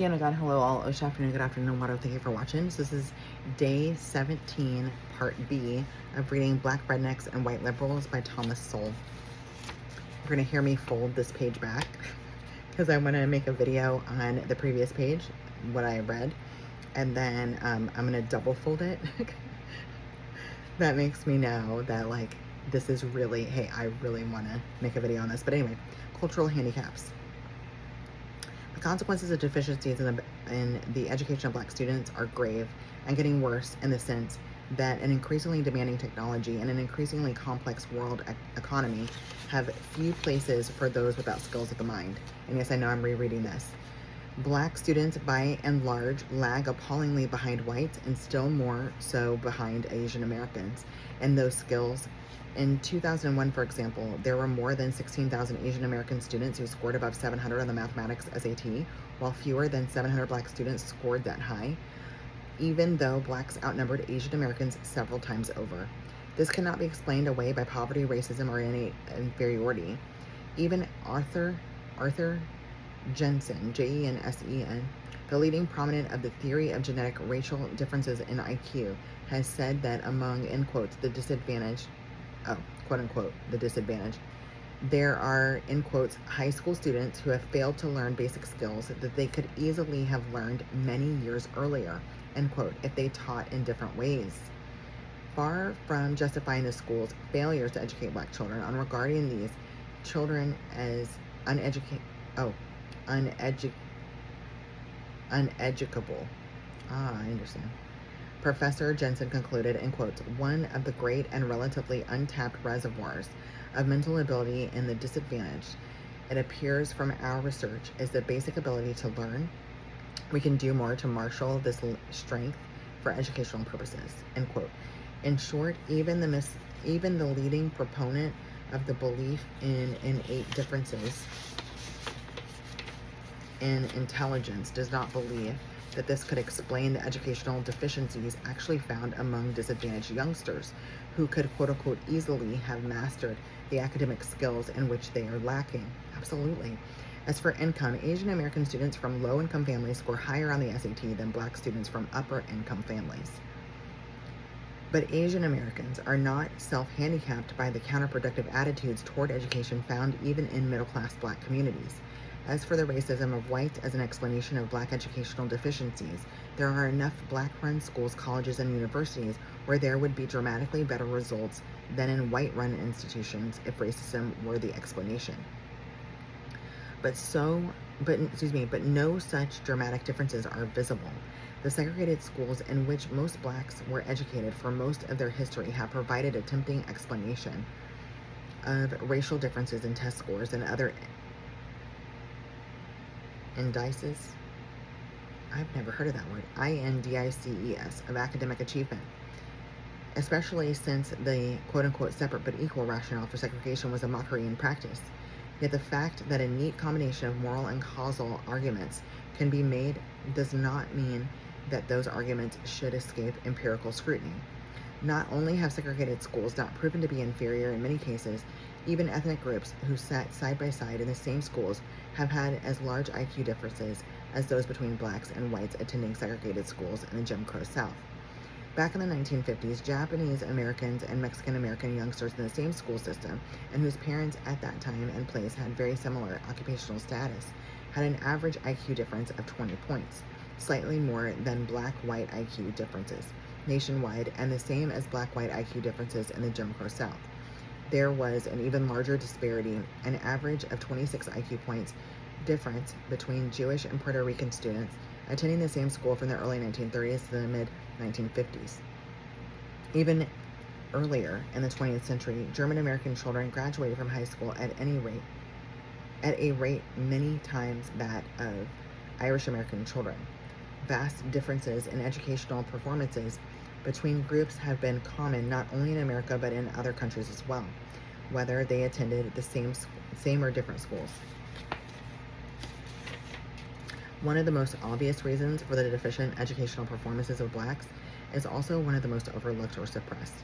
Sienna God, hello all. Good afternoon, Wado. Thank you for watching. So this is day 17, part B of reading Black Rednecks and White Liberals by Thomas Sowell. You're gonna hear me fold this page back because I want to make a video on the previous page, what I read, and then I'm gonna double fold it. That makes me know that like this is really, hey, I really want to make a video on this. But anyway, cultural handicaps. The consequences of deficiencies in the education of Black students are grave and getting worse in the sense that an increasingly demanding technology and an increasingly complex world economy have few places for those without skills of the mind. And yes, I know I'm rereading this. Black students, by and large, lag appallingly behind whites and still more so behind Asian Americans in those skills. In 2001, for example, there were more than 16,000 Asian American students who scored above 700 on the mathematics SAT, while fewer than 700 Black students scored that high, even though Blacks outnumbered Asian Americans several times over. This cannot be explained away by poverty, racism, or innate inferiority. Even Arthur Jensen, Jensen, the leading proponent of the theory of genetic racial differences in IQ, has said that among, in quotes, the disadvantaged, quote unquote, the disadvantage, there are, in quotes, high school students who have failed to learn basic skills that they could easily have learned many years earlier, end quote, if they taught in different ways. Far from justifying the school's failures to educate Black children on regarding these children as uneducable. I understand. Professor Jensen concluded, in quotes, one of the great and relatively untapped reservoirs of mental ability in the disadvantaged, it appears from our research, is the basic ability to learn. We can do more to marshal this strength for educational purposes, end quote. In short, even the leading proponent of the belief in innate differences in intelligence does not believe that this could explain the educational deficiencies actually found among disadvantaged youngsters who could, quote unquote, easily have mastered the academic skills in which they are lacking. Absolutely. As for income, Asian American students from low-income families score higher on the SAT than Black students from upper-income families. But Asian Americans are not self-handicapped by the counterproductive attitudes toward education found even in middle-class Black communities. As for the racism of whites as an explanation of Black educational deficiencies, there are enough Black-run schools, colleges, and universities where there would be dramatically better results than in white-run institutions if racism were the explanation. But no such dramatic differences are visible. The segregated schools in which most Blacks were educated for most of their history have provided a tempting explanation of racial differences in test scores and other indices. I've never heard of that word. INDICES of academic achievement, especially since the quote-unquote separate but equal rationale for segregation was a mockery in practice. Yet the fact that a neat combination of moral and causal arguments can be made does not mean that those arguments should escape empirical scrutiny. Not only have segregated schools not proven to be inferior in many cases, even ethnic groups who sat side by side in the same schools have had as large IQ differences as those between Blacks and whites attending segregated schools in the Jim Crow South. Back in the 1950s, Japanese Americans and Mexican American youngsters in the same school system, and whose parents at that time and place had very similar occupational status, had an average IQ difference of 20 points, slightly more than Black-white IQ differences nationwide, and the same as Black-white IQ differences in the Jim Crow South. There was an even larger disparity, an average of 26 IQ points difference between Jewish and Puerto Rican students attending the same school from the early 1930s to the mid-1950s. Even earlier in the 20th century, German American children graduated from high school at a rate many times that of Irish American children. Vast differences in educational performances between groups have been common not only in America but in other countries as well, whether they attended the same or different schools. One of the most obvious reasons for the deficient educational performances of Blacks is also one of the most overlooked or suppressed.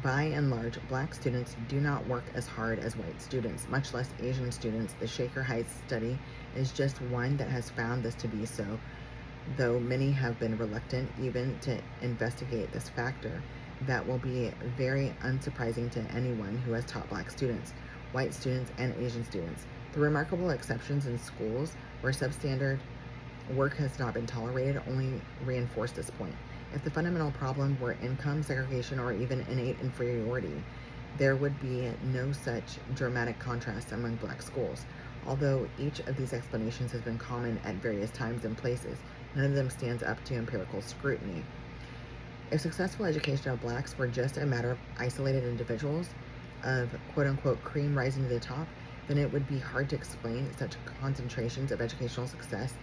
By and large, black students do not work as hard as white students, much less Asian students. The Shaker Heights study is just one that has found this to be so, though many have been reluctant even to investigate this factor. That will be very unsurprising to anyone who has taught black students, white students, and Asian students. The remarkable exceptions in schools where substandard work has not been tolerated only reinforce this point. If the fundamental problem were income segregation or even innate inferiority, there would be no such dramatic contrast among black schools. Although each of these explanations has been common at various times and places, none of them stands up to empirical scrutiny. If successful education of blacks were just a matter of isolated individuals, of quote-unquote cream rising to the top, then it would be hard to explain such concentrations of educational success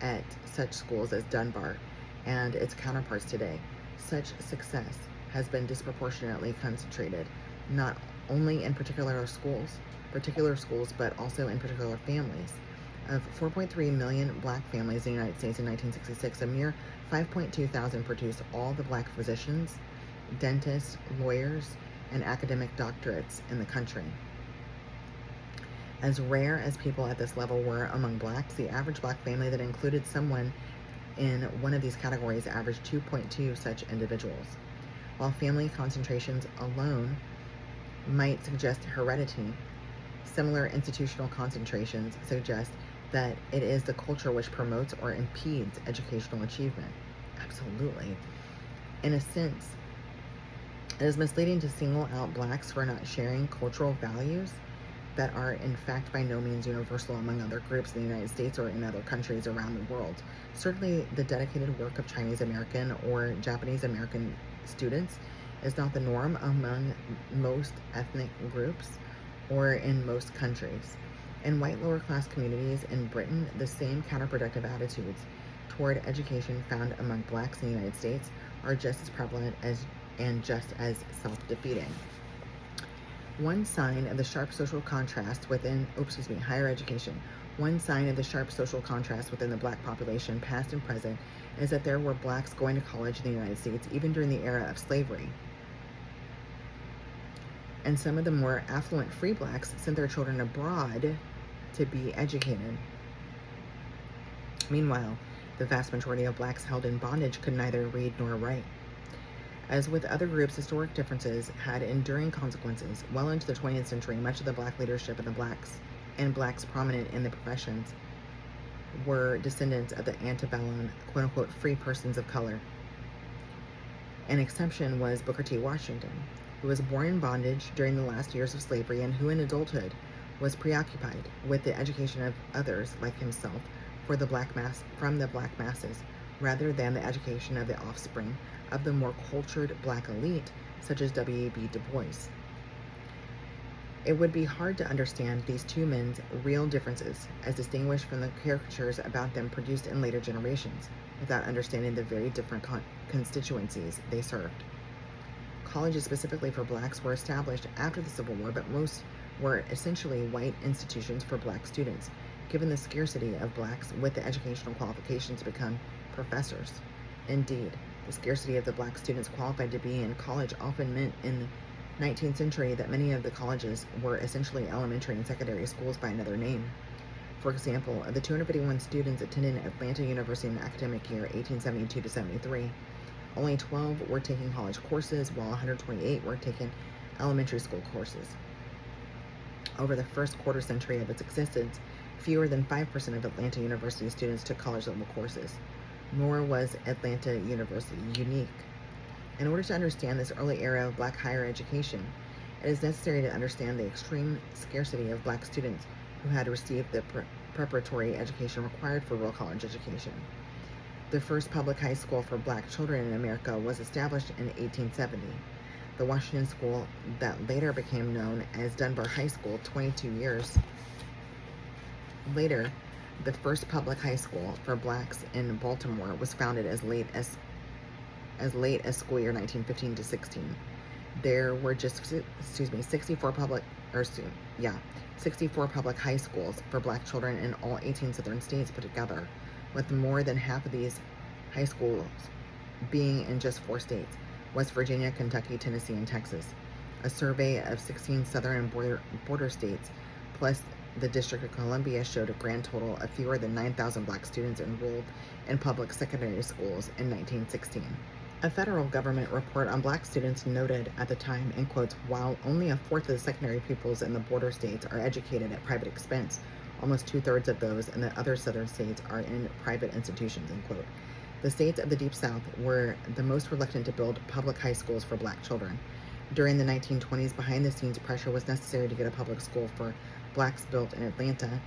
at such schools as Dunbar and its counterparts today. Such success has been disproportionately concentrated, not only in particular schools, but also in particular families. Of 4.3 million black families in the United States in 1966, a mere 5.2 thousand produced all the black physicians, dentists, lawyers, and academic doctorates in the country. As rare as people at this level were among blacks, the average black family that included someone in one of these categories averaged 2.2 such individuals. While family concentrations alone might suggest heredity, similar institutional concentrations suggest that it is the culture which promotes or impedes educational achievement. Absolutely. In a sense, it is misleading to single out blacks for not sharing cultural values that are in fact by no means universal among other groups in the United States or in other countries around the world. Certainly, the dedicated work of Chinese American or Japanese American students is not the norm among most ethnic groups or in most countries. In white lower class communities in Britain, the same counterproductive attitudes toward education found among blacks in the United States are just as prevalent and just as self-defeating. One sign of the sharp social contrast within, higher education. One sign of the sharp social contrast within the black population, past and present, is that there were blacks going to college in the United States even during the era of slavery. And some of the more affluent free blacks sent their children abroad to be educated. Meanwhile, the vast majority of blacks held in bondage could neither read nor write. As with other groups, historic differences had enduring consequences. Well into the 20th century, much of the black leadership and blacks prominent in the professions were descendants of the antebellum, quote-unquote, free persons of color. An exception was Booker T. Washington, who was born in bondage during the last years of slavery and who in adulthood was preoccupied with the education of others like himself from the black masses, rather than the education of the offspring of the more cultured black elite, such as W.E.B. Du Bois. It would be hard to understand these two men's real differences, as distinguished from the caricatures about them produced in later generations, without understanding the very different constituencies they served. Colleges specifically for blacks were established after the Civil War, but most were essentially white institutions for black students, given the scarcity of blacks with the educational qualifications to become professors. Indeed, the scarcity of the black students qualified to be in college often meant in the 19th century that many of the colleges were essentially elementary and secondary schools by another name. For example, of the 251 students attending Atlanta University in the academic year 1872 to 73, only 12 were taking college courses, while 128 were taking elementary school courses. Over the first quarter century of its existence, fewer than 5% of Atlanta University students took college-level courses, nor was Atlanta University unique. In order to understand this early era of black higher education, it is necessary to understand the extreme scarcity of black students who had received the preparatory education required for real college education. The first public high school for black children in America was established in 1870. The Washington School that later became known as Dunbar High School 22 years later. The first public high school for blacks in Baltimore was founded as late as school year 1915 to 16. There were just 64 public high schools for black children in all 18 southern states put together, with more than half of these high schools being in just 4 states. West Virginia, Kentucky, Tennessee, and Texas. A survey of 16 southern and border states, plus the District of Columbia, showed a grand total of fewer than 9,000 black students enrolled in public secondary schools in 1916. A federal government report on black students noted at the time, in quotes, while only a fourth of the secondary pupils in the border states are educated at private expense, almost two-thirds of those in the other southern states are in private institutions, end quote. The states of the Deep South were the most reluctant to build public high schools for black children. During the 1920s, behind-the-scenes pressure was necessary to get a public school for blacks built in Atlanta,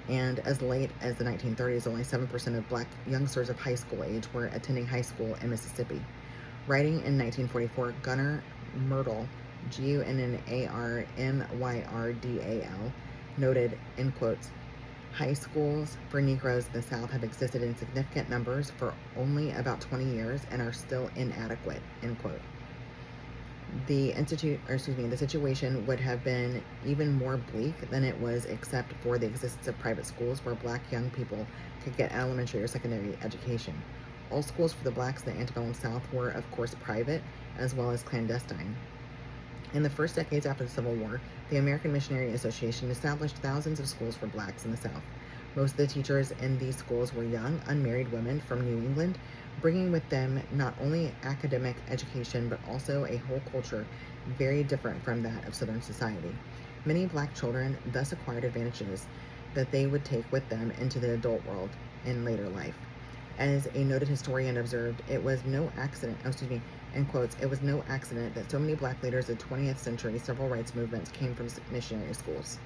and as late as the 1930s, only 7% of black youngsters of high school age were attending high school in Mississippi. Writing in 1944, Gunnar Myrdal, Gunnarmyrdal, noted, in quotes, high schools for Negroes in the South have existed in significant numbers for only about 20 years and are still inadequate, end quote. The situation would have been even more bleak than it was except for the existence of private schools where black young people could get elementary or secondary education. All schools for the blacks in the antebellum South were, of course, private as well as clandestine. In the first decades after the Civil War, the American Missionary Association established thousands of schools for blacks in the South. Most of the teachers in these schools were young, unmarried women from New England, bringing with them not only academic education but also a whole culture very different from that of Southern society. Many black children thus acquired advantages that they would take with them into the adult world in later life. As a noted historian observed, it was no accident, in quotes, it was no accident that so many black leaders of the 20th century civil rights movements came from missionary schools,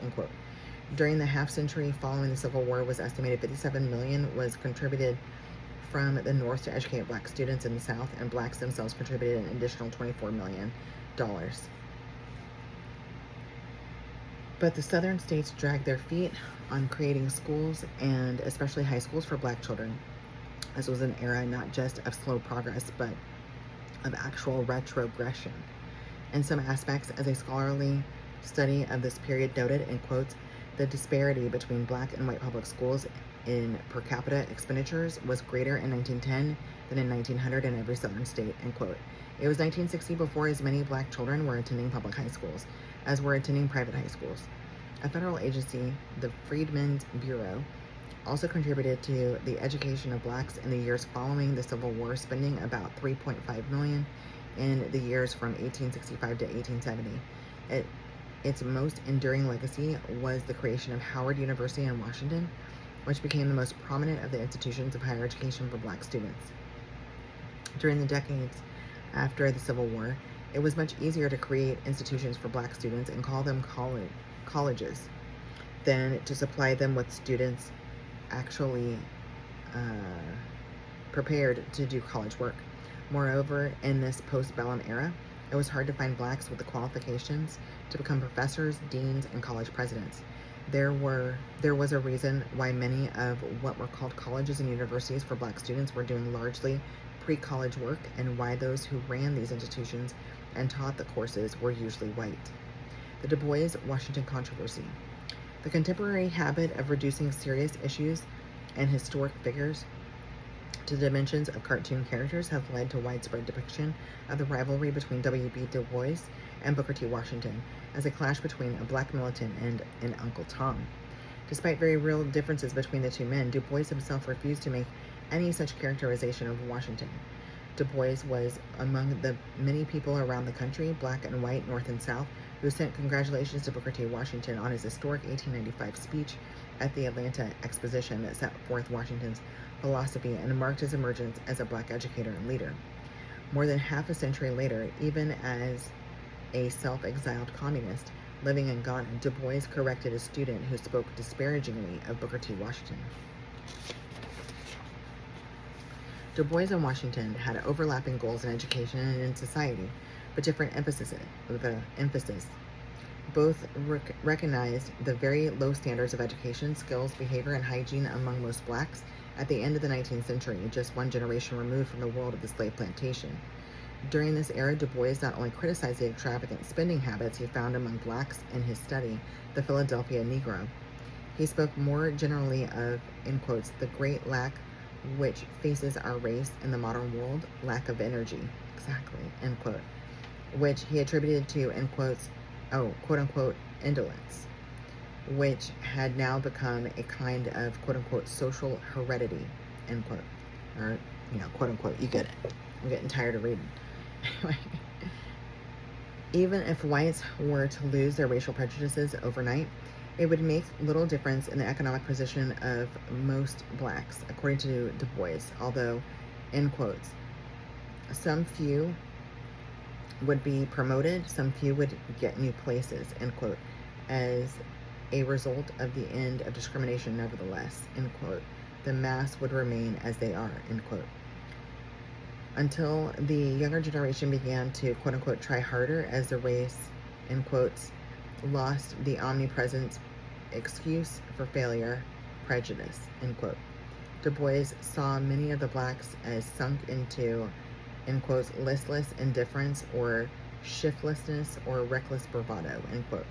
end quote. During the half century following the Civil War, was estimated 57 million was contributed from the North to educate black students in the South, and blacks themselves contributed an additional $24 million. But the southern states dragged their feet on creating schools, and especially high schools for black children. This was an era not just of slow progress, but of actual retrogression. In some aspects, as a scholarly study of this period noted, in quotes, the disparity between black and white public schools in per capita expenditures was greater in 1910 than in 1900 in every southern state, end quote. It was 1960 before as many black children were attending public high schools as were attending private high schools. A federal agency, the Freedmen's Bureau, also contributed to the education of blacks in the years following the Civil War, spending about $3.5 million in the years from 1865 to 1870. Its most enduring legacy was the creation of Howard University in Washington, which became the most prominent of the institutions of higher education for black students. During the decades after the Civil War, it was much easier to create institutions for black students and call them colleges than to supply them with students actually prepared to do college work. Moreover, in this post-bellum era, it was hard to find blacks with the qualifications to become professors, deans, and college presidents. There was a reason why many of what were called colleges and universities for black students were doing largely pre-college work, and why those who ran these institutions and taught the courses were usually white. The Du Bois-Washington controversy. The contemporary habit of reducing serious issues and historic figures to the dimensions of cartoon characters has led to widespread depiction of the rivalry between W.B. Du Bois and Booker T. Washington as a clash between a black militant and an Uncle Tom. Despite very real differences between the two men, Du Bois himself refused to make any such characterization of Washington. Du Bois was among the many people around the country, black and white, north and south, who sent congratulations to Booker T. Washington on his historic 1895 speech at the Atlanta Exposition that set forth Washington's philosophy and marked his emergence as a black educator and leader. More than half a century later, even as a self-exiled communist living in Ghana, Du Bois corrected a student who spoke disparagingly of Booker T. Washington. Du Bois and Washington had overlapping goals in education and in society, but different emphasis. Both recognized the very low standards of education, skills, behavior, and hygiene among most blacks at the end of the 19th century, just one generation removed from the world of the slave plantation. During this era, Du Bois not only criticized the extravagant spending habits he found among blacks in his study, the Philadelphia Negro. He spoke more generally of, in quotes, the great lack which faces our race in the modern world, lack of energy. Exactly, end quote. Which he attributed to, in quotes, quote unquote, indolence, which had now become a kind of quote unquote social heredity, end quote. Or, quote unquote, you get it. I'm getting tired of reading. Anyway. Even if whites were to lose their racial prejudices overnight, it would make little difference in the economic position of most blacks, according to Du Bois, although, in quotes, some few would be promoted, some few would get new places, end quote, as a result of the end of discrimination. Nevertheless, end quote, the mass would remain as they are, end quote. Until the younger generation began to, quote unquote, try harder as the race, in quotes, lost the omnipresent excuse for failure, prejudice, end quote. Du Bois saw many of the blacks as sunk into, in quotes, listless indifference or shiftlessness or reckless bravado, end quote.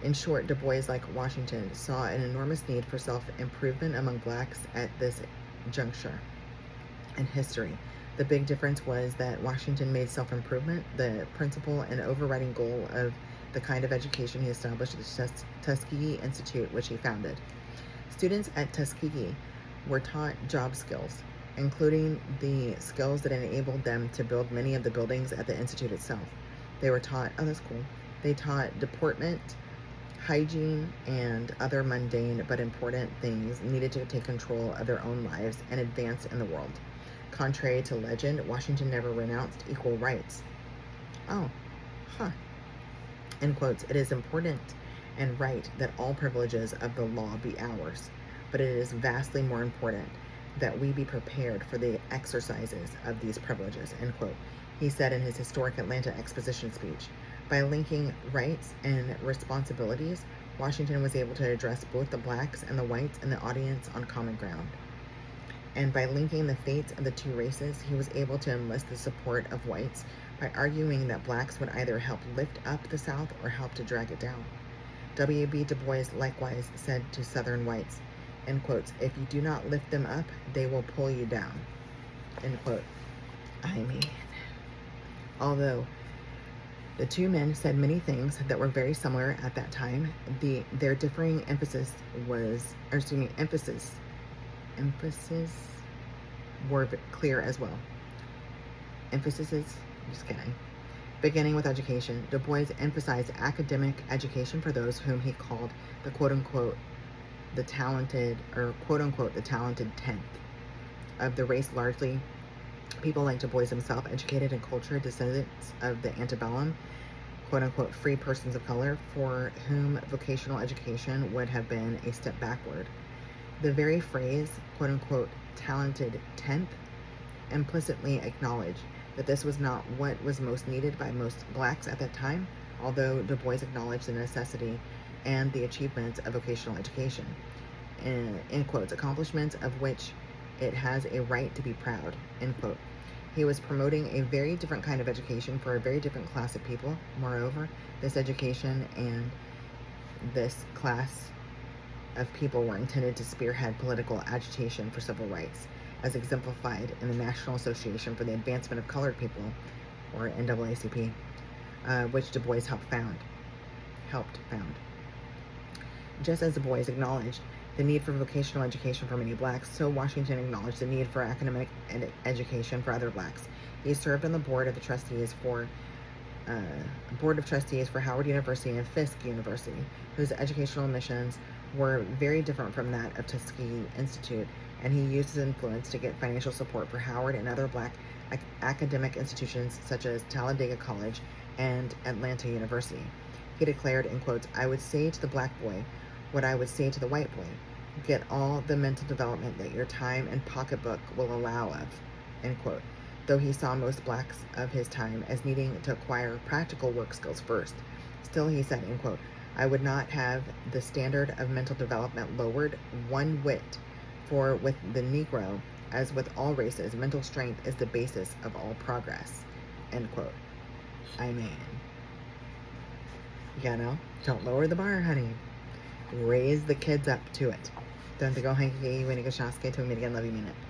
In short, Du Bois, like Washington, saw an enormous need for self-improvement among blacks at this juncture in history. The big difference was that Washington made self-improvement the principal and overriding goal of the kind of education he established at the Tuskegee Institute, which he founded. Students at Tuskegee were taught job skills, including the skills that enabled them to build many of the buildings at the Institute itself. They were taught, that's cool, they taught deportment, hygiene, and other mundane but important things needed to take control of their own lives and advance in the world. Contrary to legend, Washington never renounced equal rights. In quotes, it is important and right that all privileges of the law be ours, but it is vastly more important that we be prepared for the exercises of these privileges, end quote, he said in his historic Atlanta exposition speech. By linking rights and responsibilities, Washington was able to address both the blacks and the whites in the audience on common ground. And by linking the fates of the two races, he was able to enlist the support of whites by arguing that blacks would either help lift up the South or help to drag it down. W.B. Du Bois likewise said to Southern whites, end quotes, if you do not lift them up, they will pull you down, end quote. I mean, although the two men said many things that were very similar at that time, their differing emphasis were clear as well. Just kidding. Beginning with education, Du Bois emphasized academic education for those whom he called the quote-unquote the talented, or quote-unquote the talented tenth of the race, largely people like Du Bois himself, educated and cultured descendants of the antebellum, quote-unquote free persons of color, for whom vocational education would have been a step backward. The very phrase, quote-unquote talented tenth, implicitly acknowledged that this was not what was most needed by most blacks at that time, although Du Bois acknowledged the necessity and the achievements of vocational education, in quotes, accomplishments of which it has a right to be proud, end quote. He was promoting a very different kind of education for a very different class of people. Moreover, this education and this class of people were intended to spearhead political agitation for civil rights, as exemplified in the National Association for the Advancement of Colored People, or NAACP, which Du Bois helped found. Just as Du Bois acknowledged the need for vocational education for many blacks, so Washington acknowledged the need for academic education for other blacks. He served on the board of trustees for Howard University and Fisk University, whose educational missions were very different from that of Tuskegee Institute, and he used his influence to get financial support for Howard and other black academic institutions such as Talladega College and Atlanta University. He declared, in quotes, I would say to the black boy what I would say to the white boy, get all the mental development that your time and pocketbook will allow of, end quote. Though he saw most blacks of his time as needing to acquire practical work skills first. Still, he said, end quote, I would not have the standard of mental development lowered one whit, for with the Negro, as with all races, mental strength is the basis of all progress, end quote. I mean, don't lower the bar, honey. Raise the kids up to it. Don't go hanky, winnie, go shaske, to meet again, love you, mean it.